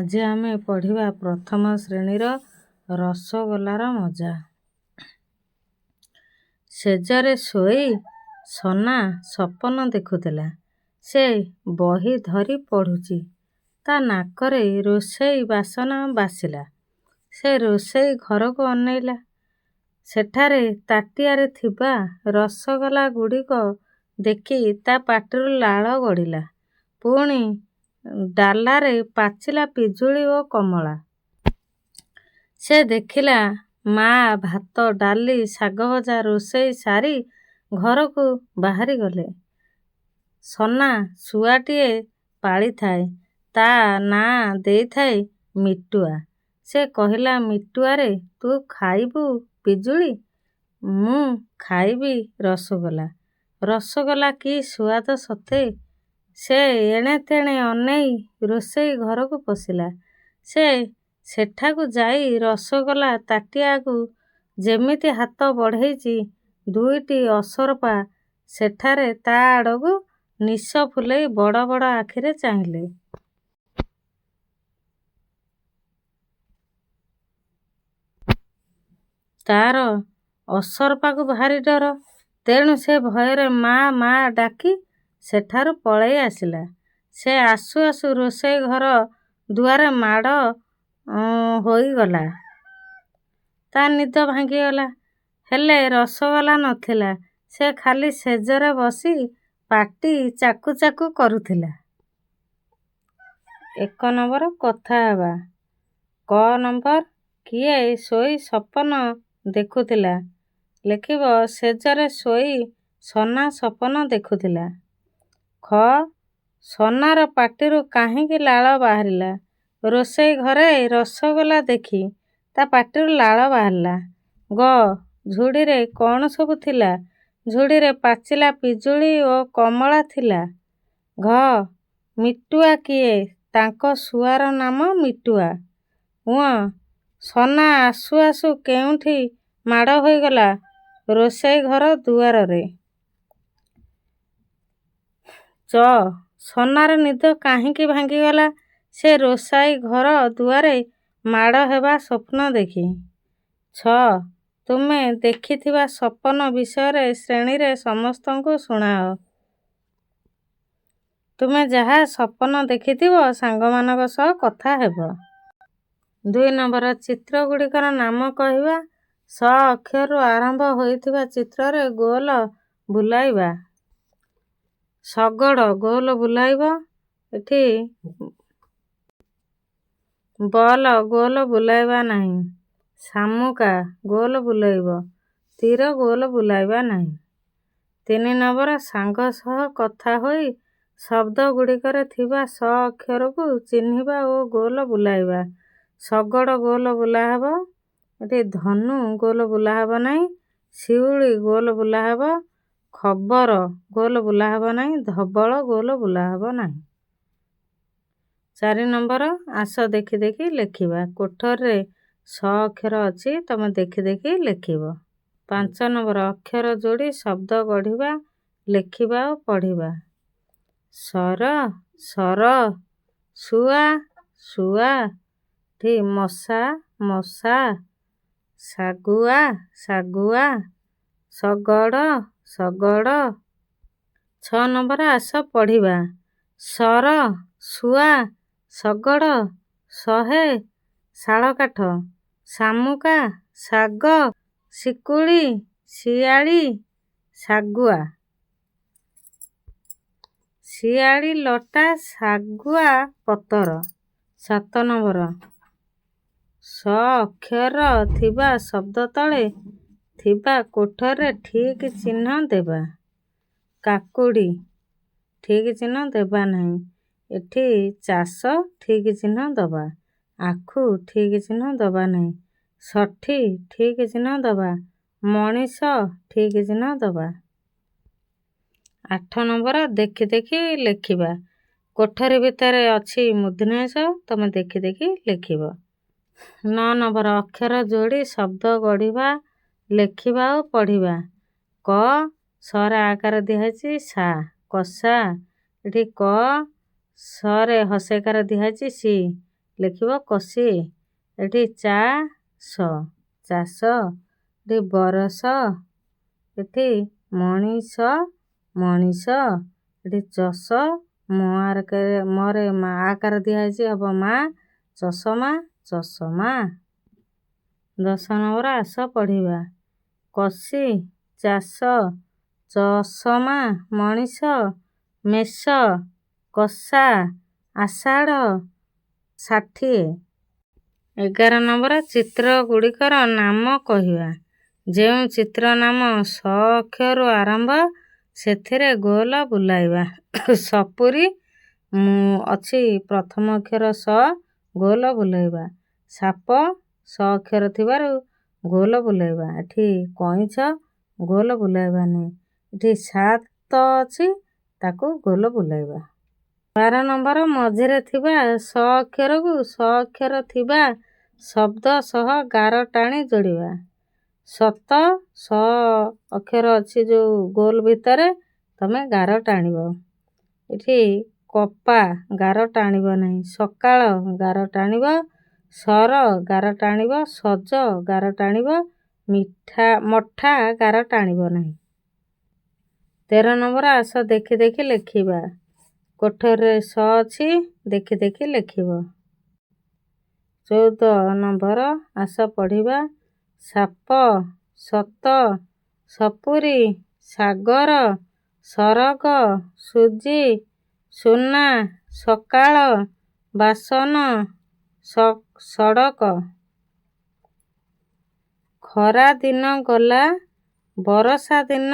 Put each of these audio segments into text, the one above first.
ଆଜି ଆମେ ପଢ଼ିବା ପ୍ରଥମ ଶ୍ରେଣୀର ରସଗୋଲାର ମଜା। ଶେଯରେ ଶୋଇ ସନା ସପନ ଦେଖୁଥିଲା। ସେ ବହି ଧରି ପଢ଼ୁଛି। ତା ନାକରେ ରୋଷେଇ ବାସନା ବାସିଲା। ସେ ରୋଷେଇ ଘରକୁ ଅନେଇଲା। ସେଠାରେ ତାଟିଆରେ ଥିବା ରସଗୋଲା ଗୁଡ଼ିକ ଦେଖି ତା ପାଟିରୁ ଲାଳ ଗଡ଼ିଲା। ପୁଣି ଡାଲାରେ ପାଚିଲା ପିଜୁଳି ଓ କମଳା। ସେ ଦେଖିଲା ମା ଭାତ, ଡାଲି, ଶାଗଭଜା ରୋଷେଇ ସାରି ଘରକୁ ବାହାରିଗଲେ। ସନା ଶୁଆଟିଏ ପାଳିଥାଏ। ତା ନାଁ ଦେଇଥାଏ ମିଟୁଆ। ସେ କହିଲା, ମିଟୁଆରେ ତୁ ଖାଇବୁ ପିଜୁଳି, ମୁଁ ଖାଇବି ରସଗୋଲା। ରସଗୋଲା କି ସୁଆଦ ସତେ! ସେ ଏଣେ ତେଣେ ଅନେଇ ରୋଷେଇ ଘରକୁ ପଶିଲା। ସେ ସେଠାକୁ ଯାଇ ରସଗୋଲା ତାଟିଆକୁ ଯେମିତି ହାତ ବଢ଼େଇଛି, ଦୁଇଟି ଅସରପା ସେଠାରେ ତା ଆଡ଼କୁ ନିଶ ଫୁଲେଇ ବଡ଼ ବଡ଼ ଆଖିରେ ଚାହିଁଲେ। ତାର ଅସରପାକୁ ଭାରି ଡର। ତେଣୁ ସେ ଭୟରେ ମା ମା ଡାକି ସେଠାରୁ ପଳେଇ ଆସିଲା। ସେ ଆସୁ ଆସୁ ରୋଷେଇ ଘର ଦୁଆରେ ମାଡ଼ ହୋଇଗଲା। ତା ନିଦ ଭାଙ୍ଗିଗଲା। ହେଲେ ରସଗୋଲା ନଥିଲା। ସେ ଖାଲି ଶେଯରେ ବସି ପାଟି ଚାକୁ ଚାକୁ କରୁଥିଲା। 1 ନମ୍ବର କଥା ହେବା। କ ନମ୍ବର କିଏ ଶୋଇ ସପନ ଦେଖୁଥିଲା? ଲେଖିବ ଶେଯରେ ଶୋଇ ସନା ସପନ ଦେଖୁଥିଲା। ଖ ସନାର ପାଟିରୁ କାହିଁକି ଲାଳ ବାହାରିଲା? ରୋଷେଇ ଘରେ ରସଗୋଲା ଦେଖି ତା ପାଟିରୁ ଲାଳ ବାହାରିଲା। ଗ ଝୁଡ଼ିରେ କ'ଣ ସବୁ ଥିଲା? ଝୁଡ଼ିରେ ପାଚିଲା ପିଜୁଳି ଓ କମଳା ଥିଲା। ଘ ମିଟୁଆ କିଏ? ତାଙ୍କ ଶୁଆର ନାମ ମିଟୁଆ। ଉଁ ସନା ଆସୁ ଆସୁ କେଉଁଠି ମାଡ଼ ହୋଇଗଲା? ରୋଷେଇ ଘର ଦୁଆରରେ। ଚ ସନାର ନିଦ କାହିଁକି ଭାଙ୍ଗିଗଲା? ସେ ରୋଷାଇ ଘର ଦୁଆରେ ମାଡ଼ ହେବା ସ୍ୱପ୍ନ ଦେଖି। ଛ ତୁମେ ଦେଖିଥିବା ସପନ ବିଷୟରେ ଶ୍ରେଣୀରେ ସମସ୍ତଙ୍କୁ ଶୁଣାଅ। ତୁମେ ଯାହା ସପନ ଦେଖିଥିବ ସାଙ୍ଗମାନଙ୍କ ସହ କଥା ହେବ। 2 ନମ୍ବର ଚିତ୍ରଗୁଡ଼ିକର ନାମ କହିବା। ସ ଅକ୍ଷରରୁ ଆରମ୍ଭ ହୋଇଥିବା ଚିତ୍ରରେ ଗୋଲ ବୁଲାଇବା। ଶଗଡ଼ ଗୋଲ ବୁଲାଇବ। ଏଠି ବଲ ଗୋଲ ବୁଲାଇବା ନାହିଁ। ଶାମୁକା ଗୋଲ ବୁଲାଇବ। ତୀର ଗୋଲ ବୁଲାଇବା ନାହିଁ। 3 ନମ୍ବର ସାଙ୍ଗ ସହ କଥା ହୋଇ ଶବ୍ଦ ଗୁଡ଼ିକରେ ଥିବା ସ ଅକ୍ଷରକୁ ଚିହ୍ନିବା ଓ ଗୋଲ ବୁଲାଇବା। ଶଗଡ଼ ଗୋଲ ବୁଲାହେବ। ଏଠି ଧନୁ ଗୋଲ ବୁଲାହେବ ନାହିଁ। ଶିଉଳି ଗୋଲ ବୁଲାହେବ। ଖବର ଗୋଲ ବୁଲାହେବ ନାହିଁ। ଧବଳ ଗୋଲ ବୁଲାହେବ ନାହିଁ। 4 ନମ୍ବର ଆସ ଦେଖି ଦେଖି ଲେଖିବା। କୋଠରୀରେ ସ ଅକ୍ଷର ଅଛି, ତମେ ଦେଖି ଦେଖି ଲେଖିବ। 5 ନମ୍ବର ଅକ୍ଷର ଯୋଡ଼ି ଶବ୍ଦ ଗଢ଼ିବା, ଲେଖିବା ଓ ପଢ଼ିବା। ସର ସର, ଶୁଆ ଶୁଆ, ଏଠି ମଶା ମଶା, ଶାଗୁଆ ଶାଗୁଆ, ଶଗଡ଼ ଶଗଡ଼। 6 ନମ୍ବର ଆସ ପଢ଼ିବା। ସର ଶୁଆ ଶଗଡ଼ ଶହେ ଶାଳକାଠ, ଶାମୁକା ଶାଗ, ଶିକୁଳି ଶିଆଳି, ଶାଗୁଆ ଶିଆଳି ଲଟା, ଶାଗୁଆ ପତର। 7 ନମ୍ବର ସ ଅକ୍ଷର ଥିବା ଶବ୍ଦ ତଳେ ଥିବା କୋଠରୀରେ ଠିକ୍ ଚିହ୍ନ ଦେବା। କାକୁଡ଼ି ଠିକ୍ ଚିହ୍ନ ଦେବା ନାହିଁ। ଏଠି ଚାଷ ଠିକ୍ ଚିହ୍ନ ଦେବା। ଆଖୁ ଠିକ୍ ଚିହ୍ନ ଦେବା ନାହିଁ। ଷଠି ଠିକ୍ ଚିହ୍ନ ଦେବା। ମଣିଷ ଠିକ୍ ଚିହ୍ନ ଦେବା। 8 ନମ୍ବର ଦେଖି ଦେଖି ଲେଖିବା। କୋଠରୀ ଭିତରେ ଅଛି ମୂର୍ଧନ୍ୟାସ, ତମେ ଦେଖି ଦେଖି ଲେଖିବ। 9 ନମ୍ବର ଅକ୍ଷର ଯୋଡ଼ି ଶବ୍ଦ ଗଢ଼ିବା, ଲେଖିବା ଓ ପଢ଼ିବା। କ ସରେ ଆକାର ଦିଆହେଇଛି ସା, କଷା। ଏଠି କ ସରେ ହସେକାର ଦିଆହେଇଛି ସି, ଲେଖିବ କଷି। ଏଠି ଚାଷ, ଏଠି ବରଷ, ଏଠି ମଣିଷ, ଏଠି ଚଷ, ମରେ ମା ଆକାର ଦିଆହେଇଛି ହବ ମା, ଚଷମା। 10 ନମ୍ବର ଆସ ପଢ଼ିବା। କଷି, ଚାଷ, ଚଷମା, ମଣିଷ, ମେଷ, କଷା, ଆଷାଢ଼, 60। 11 ନମ୍ବର ଚିତ୍ର ଗୁଡ଼ିକର ନାମ କହିବା। ଯେଉଁ ଚିତ୍ର ନାମ ସ ଅକ୍ଷରରୁ ଆରମ୍ଭ ସେଥିରେ ଗୋଲ ବୁଲାଇବା। ସପୁରୀ ଅଛି ପ୍ରଥମ ଅକ୍ଷର ସ, ଗୋଲ ବୁଲାଇବା। ସାପ ସ ଅକ୍ଷର ଥିବାରୁ ଗୋଲ ବୁଲାଇବା। ଏଠି କଇଁଛ ଗୋଲ ବୁଲାଇବା ନାହିଁ। ଏଠି 7 ଅଛି ତାକୁ ଗୋଲ ବୁଲାଇବା। 12 ନମ୍ବର ମଝିରେ ଥିବା ସ ଅକ୍ଷର ଥିବା ଶବ୍ଦ ସହ ଗାର ଟାଣି ଯୋଡ଼ିବା। ସତ ସ ଅକ୍ଷର ଅଛି ଯେଉଁ ଗୋଲ ଭିତରେ ତମେ ଗାର ଟାଣିବ। ଏଠି କପା ଗାର ଟାଣିବ ନାହିଁ। ସକାଳ ଗାର ଟାଣିବ। ସର ଗାର ଟାଣିବ। ସଜ ଗାର ଟାଣିବ। ମଠା ଗାର ଟାଣିବ ନାହିଁ। 13 ନମ୍ବର ଆସ ଦେଖି ଦେଖି ଲେଖିବା। କୋଠରୀରେ ସ ଅଛି ଦେଖି ଦେଖି ଲେଖିବ। 14 ନମ୍ବର ଆସ ପଢ଼ିବା। ସାପ, ସତ, ସପୁରୀ, ସାଗର, ସରଗ, ସୁଜି, ସୁନା, ସକାଳ, ବାସନ, ସଡ଼କ। ଖରା ଦିନ ଗଲା, ବରଷା ଦିନ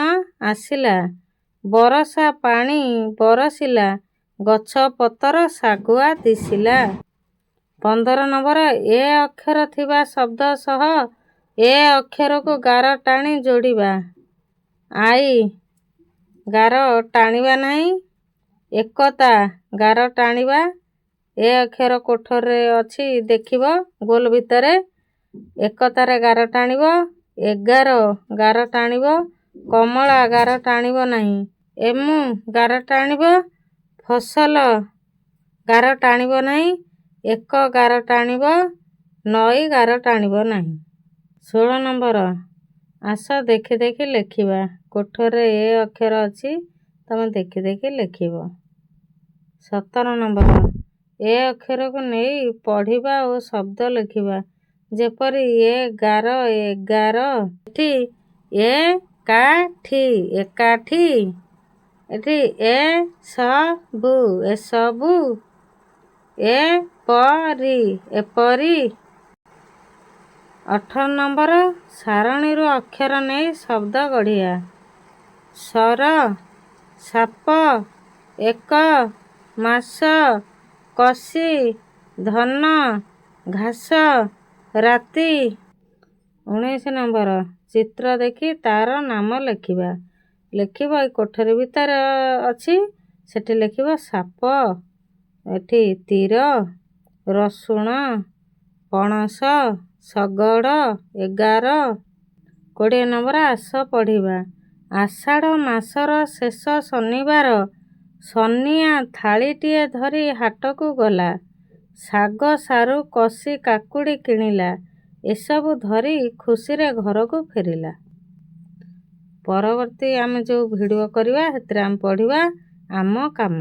ଆସିଲା, ବରଷା ପାଣି ବରଷିଲା, ଗଛ ପତର ଶାଗୁଆ ଦିଶିଲା। 15 ନମ୍ବର ଏ ଅକ୍ଷର ଥିବା ଶବ୍ଦ ସହ ଏ ଅକ୍ଷରକୁ ଗାର ଟାଣି ଯୋଡ଼ିବା। ଆଇ ଗାର ଟାଣିବା ନାହିଁ। ଏକତା ଗାର ଟାଣିବା। ଏ ଅକ୍ଷର କୋଠରୀରେ ଅଛି ଦେଖିବ ଗୋଲ ଭିତରେ। ଏକତାରେ ଗାର ଟାଣିବ। 11 ଗାର ଟାଣିବ। କମଳା ଗାର ଟାଣିବ ନାହିଁ। ଏମୁ ଗାର ଟାଣିବ। ଫସଲ ଗାର ଟାଣିବ ନାହିଁ। ଏକ ଗାର ଟାଣିବ। ନଈ ଗାର ଟାଣିବ ନାହିଁ। 16 ନମ୍ବର ଆସ ଦେଖି ଦେଖି ଲେଖିବା। କୋଠରୀରେ ଏ ଅକ୍ଷର ଅଛି ତମେ ଦେଖି ଦେଖି ଲେଖିବ। 17 ନମ୍ବର ଏ ଅକ୍ଷରକୁ ନେଇ ପଢ଼ିବା ଓ ଶବ୍ଦ ଲେଖିବା। ଯେପରି ଗାର, ଏଗାର। ଏଠି ଏକାଠି। ଏଠି ଏସବୁ। ଏପରି। 18 ନମ୍ବର ସାରଣୀରୁ ଅକ୍ଷର ନେଇ ଶବ୍ଦ ଗଢ଼ିବା। ସର, ସାପ, ଏକ, ମାସ, କଷି, ଧନ, ଘାସ, ରାତି। 19 ନମ୍ବର ଚିତ୍ର ଦେଖି ତାର ନାମ ଲେଖିବା। ଲେଖିବ ଏଇ କୋଠରୀ ଭିତରେ ଅଛି ସେଠି ଲେଖିବ ସାପ, ଏଠି ତୀର, ରସୁଣ, ପଣସ, ଶଗଡ଼, 11। 20 ନମ୍ବର ଆସ ପଢ଼ିବା। ଆଷାଢ଼ ମାସର ଶେଷ ଶନିବାର ସନିଆ ଥାଳିଟିଏ ଧରି ହାଟକୁ ଗଲା। ଶାଗ, ସାରୁ, କଷି, କାକୁଡ଼ି କିଣିଲା। ଏସବୁ ଧରି ଖୁସିରେ ଘରକୁ ଫେରିଲା। ପରବର୍ତ୍ତୀ ଆମେ ଯେଉଁ ଭିଡ଼ିଓ କରିବା ସେଥିରେ ଆମେ ପଢ଼ିବା ଆମ କାମ।